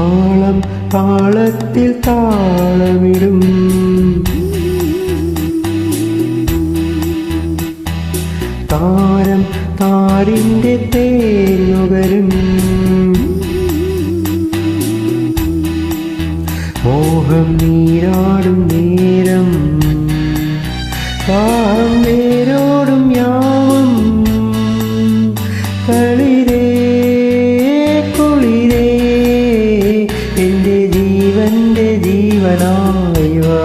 താളം താളത്തിൽ താളമിടും താരം താരിൻ്റെ തേനുകരും മോഹം നീരാടും നേരം താളം നേരോടും യാമം കളിരേ കുളിരേ എൻ്റെ ജീവൻ്റെ ജീവനായി വാ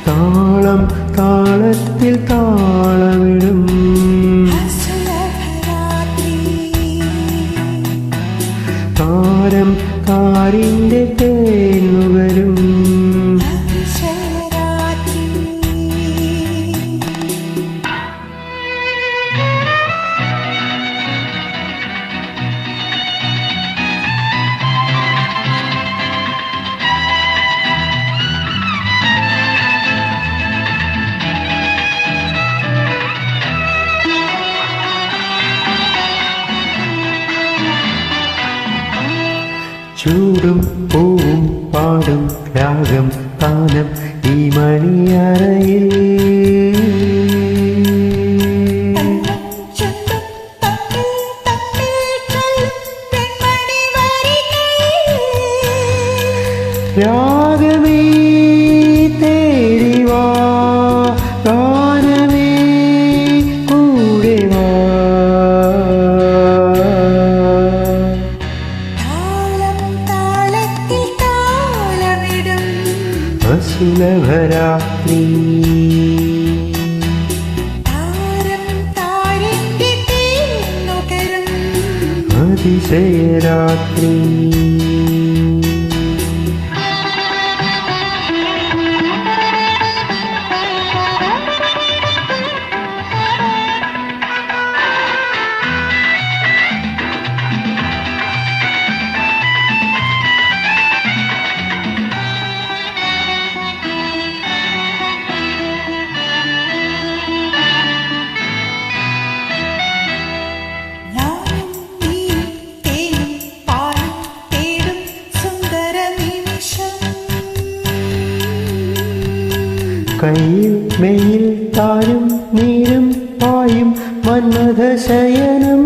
താളം താളത്തിൽ താളമിടും താരം താരിൻ്റെ തേനുകരും ചൂടും പൂവും പാടും രാഗം താനം ഈ മണിയറയിൽ രാഗമേ തേടി വാ ഗാനമേ കൂടെ വാ സുലഭരാത്രി അതിശയരാത്രി കയ്യിൽ മെയിൽ താരും നീരും പായും മന്മഥശയനം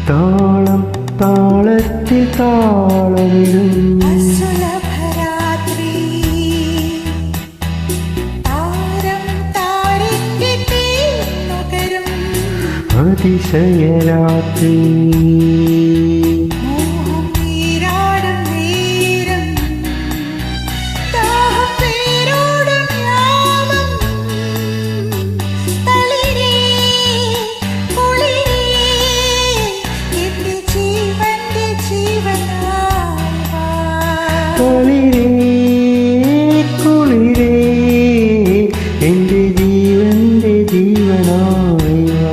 താളം താളത്തിൽ താളമിടും അതിശയരാത്രി കുളിരേ കുളിരേ എൻ്റെ ജീവൻ്റെ ജീവനായി വാ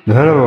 ধন্যবাদ।